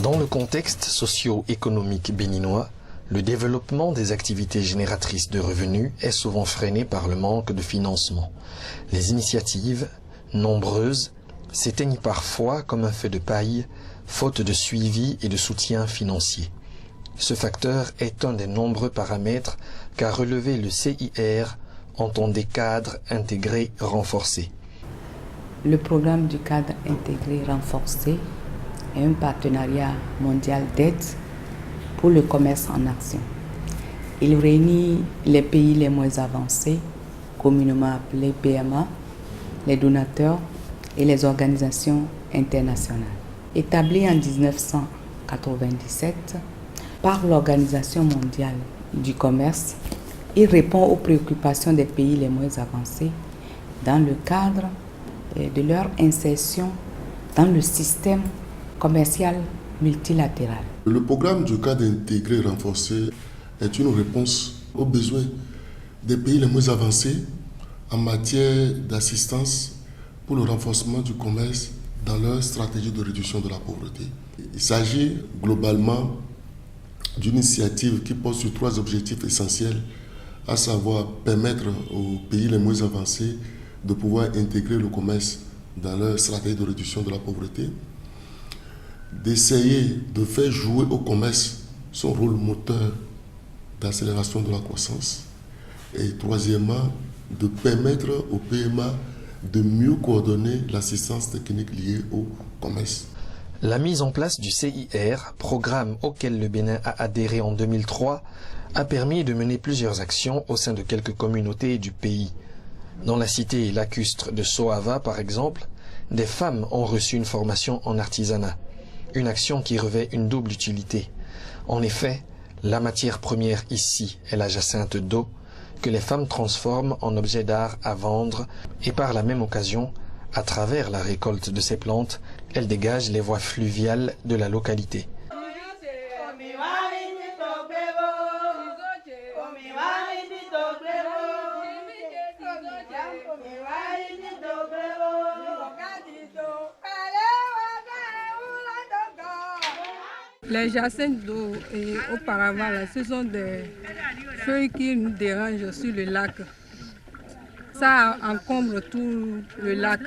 Dans le contexte socio-économique béninois, le développement des activités génératrices de revenus est souvent freiné par le manque de financement. Les initiatives, nombreuses, s'éteignent parfois comme un feu de paille, faute de suivi et de soutien financier. Ce facteur est un des nombreux paramètres qu'a relevé le CIR en temps des cadres intégrés renforcés. Le programme du cadre intégré renforcé est un partenariat mondial d'aide pour le commerce en action. Il réunit les pays les moins avancés, communément appelés PMA, les donateurs et les organisations internationales. Établi en 1997 par l'Organisation mondiale du commerce, il répond aux préoccupations des pays les moins avancés dans le cadre de leur insertion dans le système commercial multilatéral. Le programme du cadre intégré renforcé est une réponse aux besoins des pays les moins avancés en matière d'assistance pour le renforcement du commerce dans leur stratégie de réduction de la pauvreté. Il s'agit globalement d'une initiative qui porte sur 3 objectifs essentiels, à savoir permettre aux pays les moins avancés de pouvoir intégrer le commerce dans leur stratégie de réduction de la pauvreté, d'essayer de faire jouer au commerce son rôle moteur d'accélération de la croissance, et troisièmement, de permettre aux PMA de mieux coordonner l'assistance technique liée au commerce. La mise en place du CIR, programme auquel le Bénin a adhéré en 2003, a permis de mener plusieurs actions au sein de quelques communautés du pays. Dans la cité lacustre de Soava, par exemple, des femmes ont reçu une formation en artisanat, une action qui revêt une double utilité. En effet, la matière première ici est la jacinthe d'eau, que les femmes transforment en objet d'art à vendre et par la même occasion, à travers la récolte de ces plantes, elles dégagent les voies fluviales de la localité. Les jacinthes d'eau, auparavant, là, ce sont des feuilles qui nous dérangent sur le lac. Ça encombre tout le lac.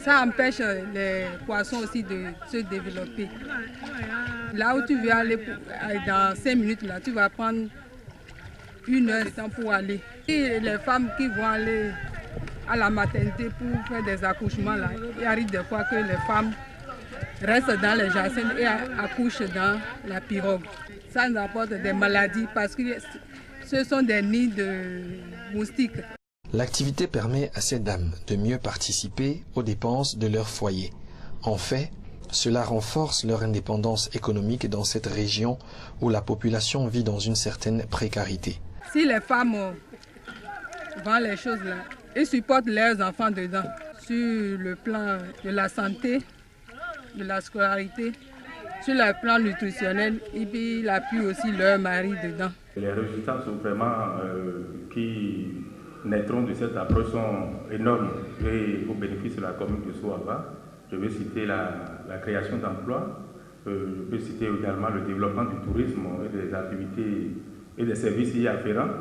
Ça empêche les poissons aussi de se développer. Là où tu veux aller, dans 5 minutes, là, tu vas prendre 1 heure de temps pour aller. Et les femmes qui vont aller à la maternité pour faire des accouchements, là, il arrive des fois que les femmes restent dans les jacinthes et accouchent dans la pirogue. Ça nous apporte des maladies parce que ce sont des nids de moustiques. L'activité permet à ces dames de mieux participer aux dépenses de leur foyer. En fait, cela renforce leur indépendance économique dans cette région où la population vit dans une certaine précarité. Si les femmes vendent les choses là, ils supportent leurs enfants dedans, sur le plan de la santé, de la scolarité, sur le plan nutritionnel, et puis ils appuient aussi leur mari dedans. Les résultats sont vraiment qui naîtront de cette approche sont énormes et au bénéfice de la commune de Soava. Je vais citer la création d'emplois, je peux citer également le développement du tourisme et des activités et des services y afférents.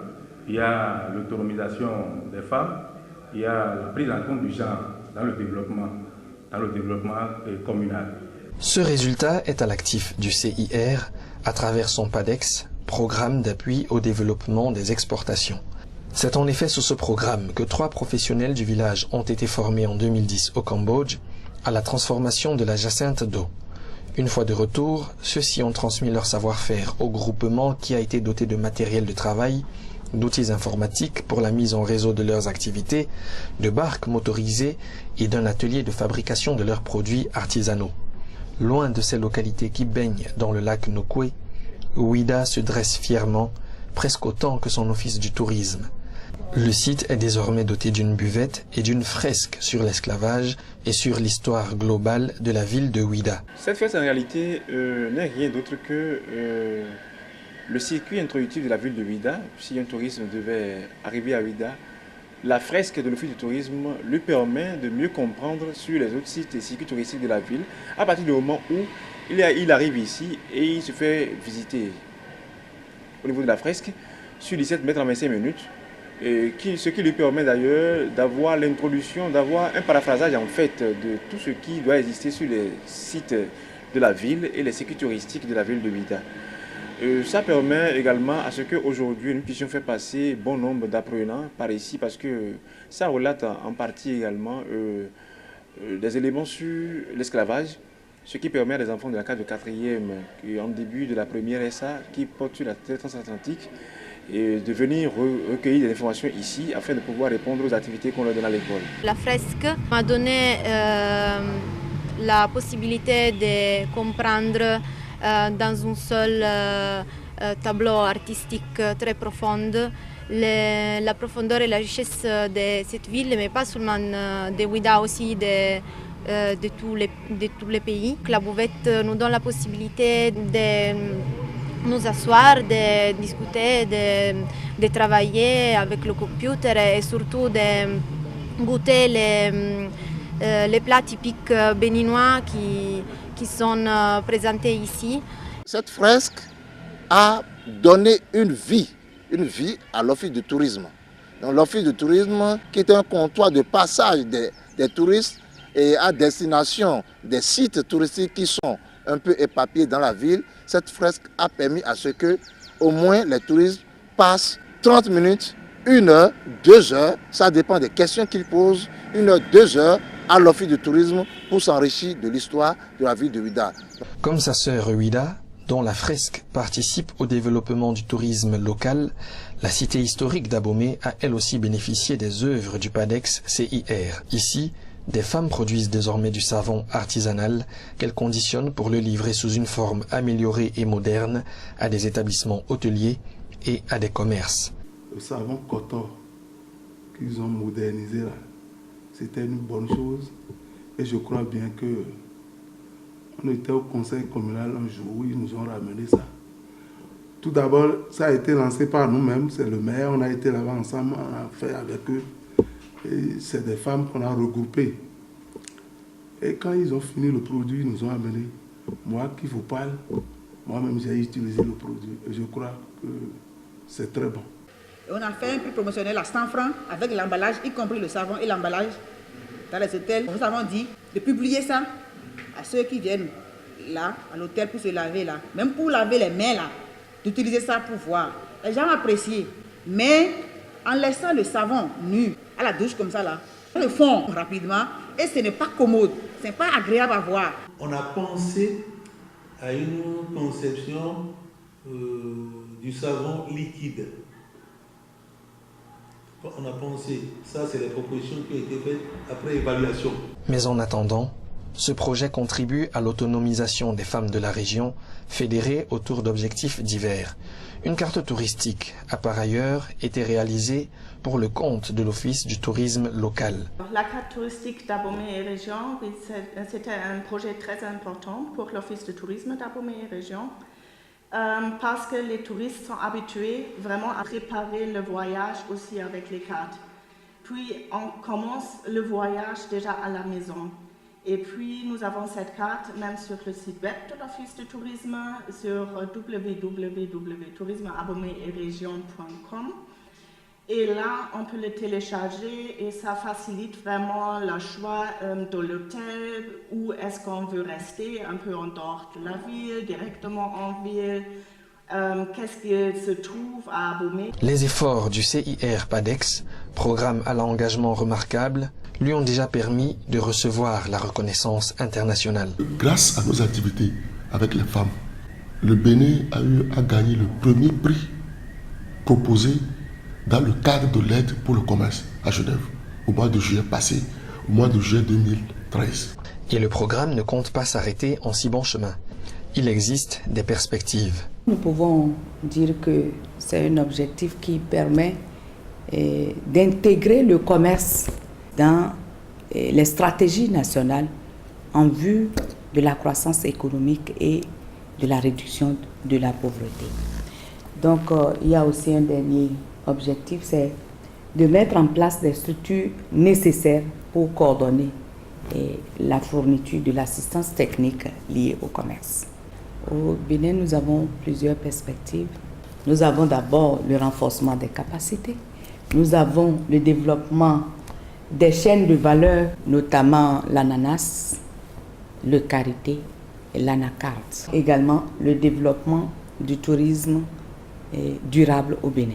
Il y a l'autonomisation des femmes, il y a la prise en compte du genre dans le développement communal. Ce résultat est à l'actif du CIR à travers son PADEX, Programme d'appui au développement des exportations. C'est en effet sous ce programme que 3 professionnels du village ont été formés en 2010 au Cambodge à la transformation de la jacinthe d'eau. Une fois de retour, ceux-ci ont transmis leur savoir-faire au groupement qui a été doté de matériel de travail, d'outils informatiques pour la mise en réseau de leurs activités, de barques motorisées et d'un atelier de fabrication de leurs produits artisanaux. Loin de ces localités qui baignent dans le lac Nokoué, Ouida se dresse fièrement, presque autant que son office du tourisme. Le site est désormais doté d'une buvette et d'une fresque sur l'esclavage et sur l'histoire globale de la ville de Ouida. Cette fête en réalité n'est rien d'autre que le circuit introductif de la ville de Ouida. Si un touriste devait arriver à Ouida, la fresque de l'office du tourisme lui permet de mieux comprendre sur les autres sites et circuits touristiques de la ville à partir du moment où il arrive ici et il se fait visiter au niveau de la fresque sur 17 mètres en 25 minutes. Ce qui lui permet d'ailleurs d'avoir l'introduction, d'avoir un paraphrasage en fait de tout ce qui doit exister sur les sites de la ville et les circuits touristiques de la ville de Ouidah. Ça permet également à ce qu'aujourd'hui nous puissions faire passer bon nombre d'apprenants par ici parce que ça relate en partie également des éléments sur l'esclavage, ce qui permet à des enfants de la classe de 4e en début de la première SA qui portent sur la terre transatlantique et de venir recueillir des informations ici afin de pouvoir répondre aux activités qu'on leur donne à l'école. La fresque m'a donné la possibilité de comprendre dans un seul tableau artistique très profond la profondeur et la richesse de cette ville, mais pas seulement de Ouidah, aussi de tous les pays. La Bouvette nous donne la possibilité de nous asseoir, de discuter, de travailler avec le computer et surtout de goûter les plats typiques béninois qui sont présentés ici. Cette fresque a donné une vie à l'office de tourisme. Donc l'office de tourisme qui est un comptoir de passage des touristes et à destination des sites touristiques qui sont un peu éparpillés dans la ville. Cette fresque a permis à ce que au moins les touristes passent 30 minutes, 1 heure, 2 heures, ça dépend des questions qu'ils posent, 1 heure, 2 heures à l'office de tourisme pour s'enrichir de l'histoire de la ville de Ouidah. Comme sa sœur Ouidah, dont la fresque participe au développement du tourisme local, la cité historique d'Abomey a elle aussi bénéficié des œuvres du PADEX CIR. Ici, des femmes produisent désormais du savon artisanal qu'elles conditionnent pour le livrer sous une forme améliorée et moderne à des établissements hôteliers et à des commerces. Le savon coton qu'ils ont modernisé là, c'était une bonne chose et je crois bien que on était au conseil communal un jour où ils nous ont ramené ça. Tout d'abord, ça a été lancé par nous-mêmes, c'est le maire, on a été là-bas ensemble, on a fait avec eux. Et c'est des femmes qu'on a regroupées. Et quand ils ont fini le produit, ils nous ont amené. Moi qui vous parle, moi-même j'ai utilisé le produit et je crois que c'est très bon. Et on a fait un prix promotionnel à 100 francs avec l'emballage, y compris le savon et l'emballage dans les hôtels. Nous avons dit de publier ça à ceux qui viennent là, à l'hôtel pour se laver là. Même pour laver les mains là, d'utiliser ça pour voir. Les gens apprécient. Mais en laissant le savon nu à la douche comme ça là, ils le font rapidement et ce n'est pas commode, ce n'est pas agréable à voir. On a pensé à une conception du savon liquide. On a pensé, ça c'est les propositions qui ont été faites après évaluation. Mais en attendant, ce projet contribue à l'autonomisation des femmes de la région, fédérées autour d'objectifs divers. Une carte touristique a par ailleurs été réalisée pour le compte de l'Office du tourisme local. La carte touristique d'Abomey et Région, c'était un projet très important pour l'Office du tourisme d'Abomey et Région parce que les touristes sont habitués vraiment à préparer le voyage aussi avec les cartes. Puis on commence le voyage déjà à la maison. Et puis, nous avons cette carte même sur le site web de l'Office du tourisme, sur www.tourismeabomey-et-région.com. Et là, on peut le télécharger et ça facilite vraiment le choix de l'hôtel, où est-ce qu'on veut rester, un peu en dehors de la ville, directement en ville. Qu'est-ce qui se trouve à Abomey. Les efforts du CIR PADEX, programme à l'engagement remarquable, lui ont déjà permis de recevoir la reconnaissance internationale. Grâce à nos activités avec les femmes, le Bénin a gagné le premier prix proposé dans le cadre de l'aide pour le commerce à Genève au mois de juillet passé, au mois de juillet 2013. Et le programme ne compte pas s'arrêter en si bon chemin. Il existe des perspectives. Nous pouvons dire que c'est un objectif qui permet d'intégrer le commerce dans les stratégies nationales en vue de la croissance économique et de la réduction de la pauvreté. Donc, il y a aussi un dernier objectif, c'est de mettre en place des structures nécessaires pour coordonner et la fourniture de l'assistance technique liée au commerce. Au Bénin, nous avons plusieurs perspectives. Nous avons d'abord le renforcement des capacités. Nous avons le développement des chaînes de valeur, notamment l'ananas, le karité et l'anacarde. Également le développement du tourisme durable au Bénin.